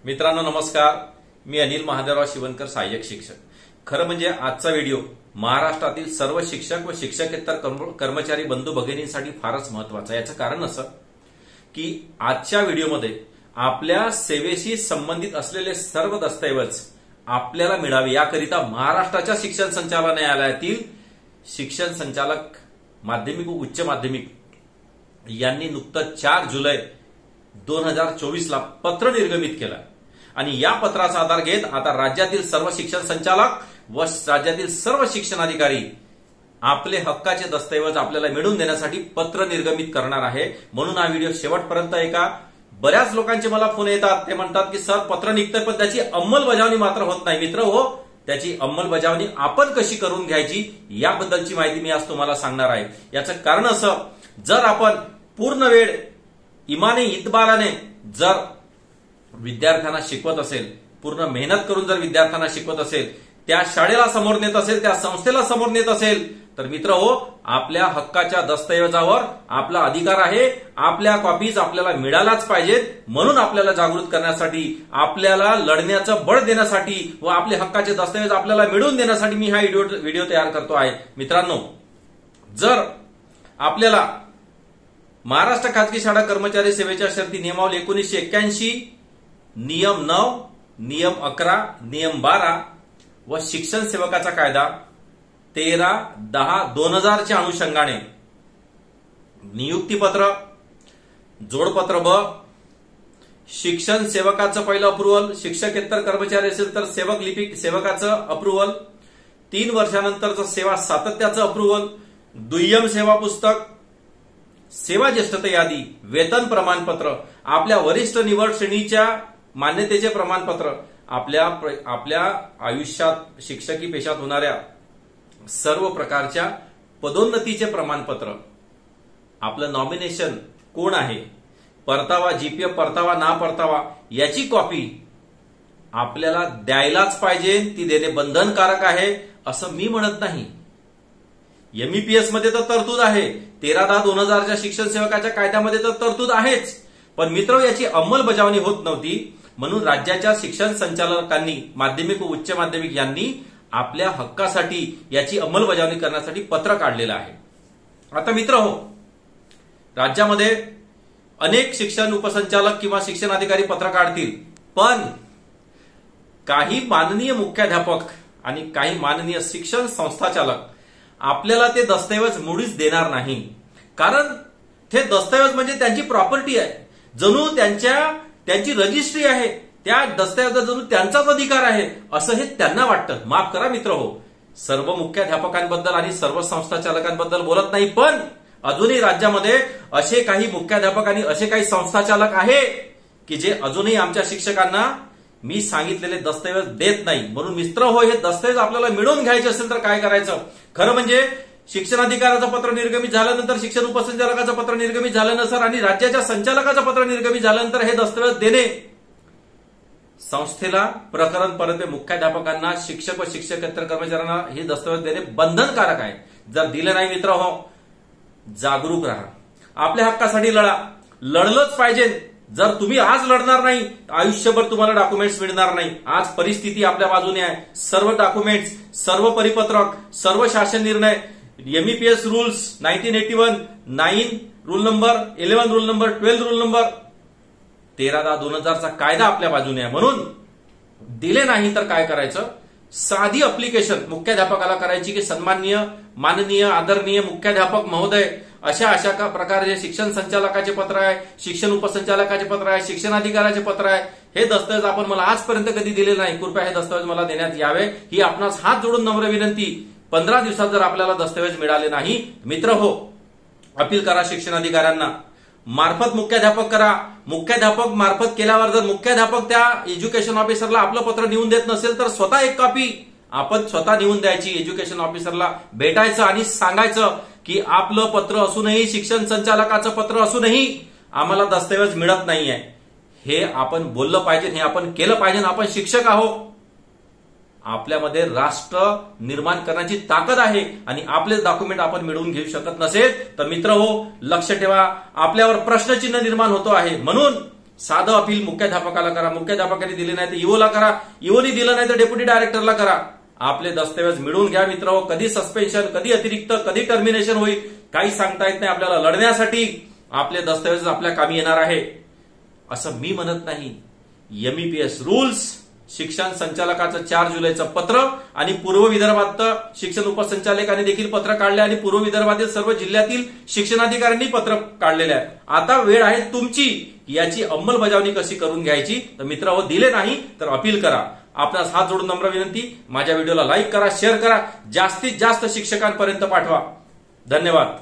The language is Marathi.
मित्रांनो नमस्कार, मी अनिल महादेवराव शिवनकर, सहाय्यक शिक्षक. खरं म्हणजे आजचा व्हिडिओ महाराष्ट्रातील सर्व शिक्षक व शिक्षकेतर कर्मचारी बंधू भगिनींसाठी फारच महत्वाचा आहे. याचं कारण असं की आजच्या व्हिडिओमध्ये आपल्या सेवेशी संबंधित असलेले सर्व दस्तऐवज आपल्याला मिळावे याकरिता महाराष्ट्राच्या शिक्षण संचालनालयातील शिक्षण संचालक माध्यमिक व उच्च माध्यमिक यांनी नुकतंच 4 जुलै 2024 ला पत्र निर्गमित केलं आणि या पत्राचा आधार घेत आता राज्यातील सर्व शिक्षण संचालक व राज्यातील सर्व शिक्षण अधिकारी आपले हक्काचे दस्तऐवज आपल्याला मिळवून देण्यासाठी पत्र निर्गमित करणार आहे. म्हणून हा व्हिडिओ शेवटपर्यंत ऐका. बऱ्याच लोकांचे मला फोन येतात, ते म्हणतात की सर पत्र निघतंय पण त्याची अंमलबजावणी मात्र होत नाही. मित्र हो, त्याची अंमलबजावणी आपण कशी करून घ्यायची याबद्दलची माहिती मी आज तुम्हाला सांगणार आहे. याचं कारण असं, जर आपण पूर्ण वेळ इमाने इतबाराने जर विद्यार्थ्यांना शिकवत असेल, पूर्ण मेहनत करून जर विद्यार्थ्यांना शिकवत असेल, त्या शाळेला समोर नेत असेल, त्या संस्थेला समोर नेत असेल, तर मित्र हो, आपल्या हक्काच्या दस्तऐवजावर आपला अधिकार आहे. आपल्या कॉपीज आपल्याला मिळाल्याच पाहिजेत. म्हणून आपल्याला जागृत करण्यासाठी, आपल्याला लढण्याचं बळ देण्यासाठी व आपले हक्काचे दस्तऐवज आपल्याला मिळवून देण्यासाठी मी हा व्हिडिओ तयार करतो आहे. मित्रांनो, जर आपल्याला महाराष्ट्र खाजगी शाळा कर्मचारी सेवेच्या शर्ती नियमावली 1981, नियम 9, नियम 11, नियम 12 व शिक्षण सेवकाचा कायदा 13/10/2000 च्या अनुषंगाने नियुक्तीपत्र, जोडपत्र ब, शिक्षण सेवकाचं पहिलं अप्रुव्हल, शिक्षकेतर कर्मचारी असेल तर सेवक लिपिक सेवकाचं अप्रुव्हल, 3 वर्षानंतरचं सेवा सातत्याचं अप्रुव्हल, दुय्यम सेवा पुस्तक, सेवा ज्येष्ठता यादी, वेतन प्रमाणपत्र, आपल्या वरिष्ठ निवड श्रेणीच्या मान्यतेचे प्रमाणपत्र, आपल्या आयुष्यात शिक्षकी पेशात होणाऱ्या सर्व प्रकारच्या पदोन्नतीचे प्रमाणपत्र, आपलं नॉमिनेशन कोण आहे, परतावा, जीपीएफ परतावा, ना परतावा याची कॉपी आपल्याला द्यायलाच पाहिजे. ती देणे बंधनकारक आहे असं मी म्हणत नाही. एमईपीएस मध्ये तर तरतूद आहे, 13/10/2000 च्या शिक्षण सेवकाच्या कायद्यामध्ये तर तरतूद आहेच. पण मित्र, याची अंमलबजावणी होत नव्हती. म्हणून राज्याच्या शिक्षण संचालकांनी, माध्यमिक व उच्च माध्यमिक यांनी आपल्या हक्कासाठी याची अंमलबजावणी करण्यासाठी पत्र काढलेलं आहे. आता मित्र हो, राज्यामध्ये अनेक शिक्षण उपसंचालक किंवा शिक्षण अधिकारी पत्र काढतील, पण काही माननीय मुख्याध्यापक आणि काही माननीय शिक्षण संस्थाचालक आपल्याला ते दस्तऐवज मुळीच देणार नाही. कारण ते दस्तऐवज म्हणजे त्यांची प्रॉपर्टी आहे, जणू त्यांची रजिस्ट्री आहे, त्या दस्तऐवजात जणू त्यांचाच अधिकार आहे असं हे त्यांना वाटतं. माफ करा मित्र हो, सर्व मुख्याध्यापकांबद्दल आणि सर्व संस्थाचालकांबद्दल बोलत नाही, पण अजूनही राज्यामध्ये असे काही मुख्याध्यापक आणि असे काही संस्थाचालक आहे की जे अजूनही आमच्या शिक्षकांना मी सांगितलेले दस्तऐवज देत नाही. म्हणून मित्र हो, हे दस्तऐवज आपल्याला मिळवून घ्यायचे असेल तर काय करायचं? खरं म्हणजे शिक्षण अधिकाराचं पत्र निर्गमित झाल्यानंतर, शिक्षण उपसंचालकाचं पत्र निर्गमित झाल्यानंतर आणि राज्याच्या संचालकाचं पत्र निर्गमित झाल्यानंतर हे दस्तऐवज देणे संस्थेला, प्रकरण परत मुख्याध्यापकांना, शिक्षक व शिक्षकेतर कर्मचाऱ्यांना हे दस्तऐवज देणे बंधनकारक आहे. जर दिले नाही मित्र हो, जागरूक राहा, आपल्या हक्कासाठी लढा. लढलंच पाहिजे. जर तुम्ही आज लढणार नाही, आयुष्यभर तुम्हाला डॉक्युमेंट्स मिळणार नाही. आज परिस्थिती आपल्या बाजूने आहे. सर्व डॉक्युमेंट्स, सर्व परिपत्रक, सर्व शासन निर्णय, MEPS rules 1981, 9 rule number, 11 rule number, 12 rule number, 13/10/2000 चा कायदा आपल्या बाजूने आहे. म्हणून दिले नाही तर काय करायचं? साधी अप्लिकेशन मुख्याध्यापकाला करायची की सन्माननीय, माननीय, आदरणीय मुख्याध्यापक महोदय, अशा प्रकारे शिक्षण संचालकाचे पत्र आहे, शिक्षण उपसंचालकाचे पत्र आहे, शिक्षण अधिकाऱ्याचे पत्र आहे, हे दस्तऐवज आपण मला आजपर्यंत कधी दिले नाही, कृपया हे दस्तऐवज मला देण्यात यावे ही आपणास हात जोडून नम्र विनंती. 15 दिवसात जर आपल्याला दस्तऐवज मिळाले नाही, मित्र हो, अपील करा शिक्षण अधिकाऱ्यांना, मार्फत मुख्याध्यापक करा. मुख्याध्यापक मार्फत केल्यावर जर मुख्याध्यापक त्या एज्युकेशन ऑफिसरला आपलं पत्र नेऊन देत नसेल तर स्वतः एक कॉपी आपण स्वतः नेऊन द्यायची, एज्युकेशन ऑफिसरला भेटायचं आणि सांगायचं की आपलं पत्र असूनही, शिक्षण संचालकाचं पत्र असूनही आम्हाला दस्तऐवज मिळत नाहीये. हे आपण बोललं पाहिजे, हे आपण केलं पाहिजे. आपण शिक्षक आहोत, आपल्यामध्ये राष्ट्र निर्माण करण्याची ताकद आहे आणि आपले डॉक्युमेंट आपण मिळवून घेऊ शकत नसेल तर मित्र हो, लक्ष ठेवा, आपल्यावर प्रश्नचिन्ह निर्माण होतो आहे. म्हणून साधं अपील मुख्याध्यापकाला करा, मुख्याध्यापकाने दिले नाही तर ईओला करा, ईओनी दिलं नाही तर डेप्युटी डायरेक्टरला करा. आपले दस्तऐवज मिळवून घ्या मित्र. कधी सस्पेन्शन, कधी अतिरिक्त, कधी टर्मिनेशन होईल काही सांगता येत नाही. आपल्याला लढण्यासाठी आपले दस्तऐवज आपल्या कामी येणार आहे असं मी म्हणत नाही. एमईपीएस रूल्स, शिक्षण संचालकाचं 4 जुलैचं पत्र आणि पूर्व विदर्भात शिक्षण उपसंचालकांनी देखील पत्र काढले आणि पूर्व विदर्भातील सर्व जिल्ह्यातील शिक्षणाधिकाऱ्यांनी पत्र काढलेले आहे. आता वेळ आहे तुमची याची अंमलबजावणी कशी करून घ्यायची. तर मित्र हो, दिले नाही तर अपील करा. आपणास हात जोडून नम्र विनंती, माझ्या व्हिडिओला लाईक करा, शेअर करा, जास्तीत जास्त शिक्षकांपर्यंत पाठवा. धन्यवाद.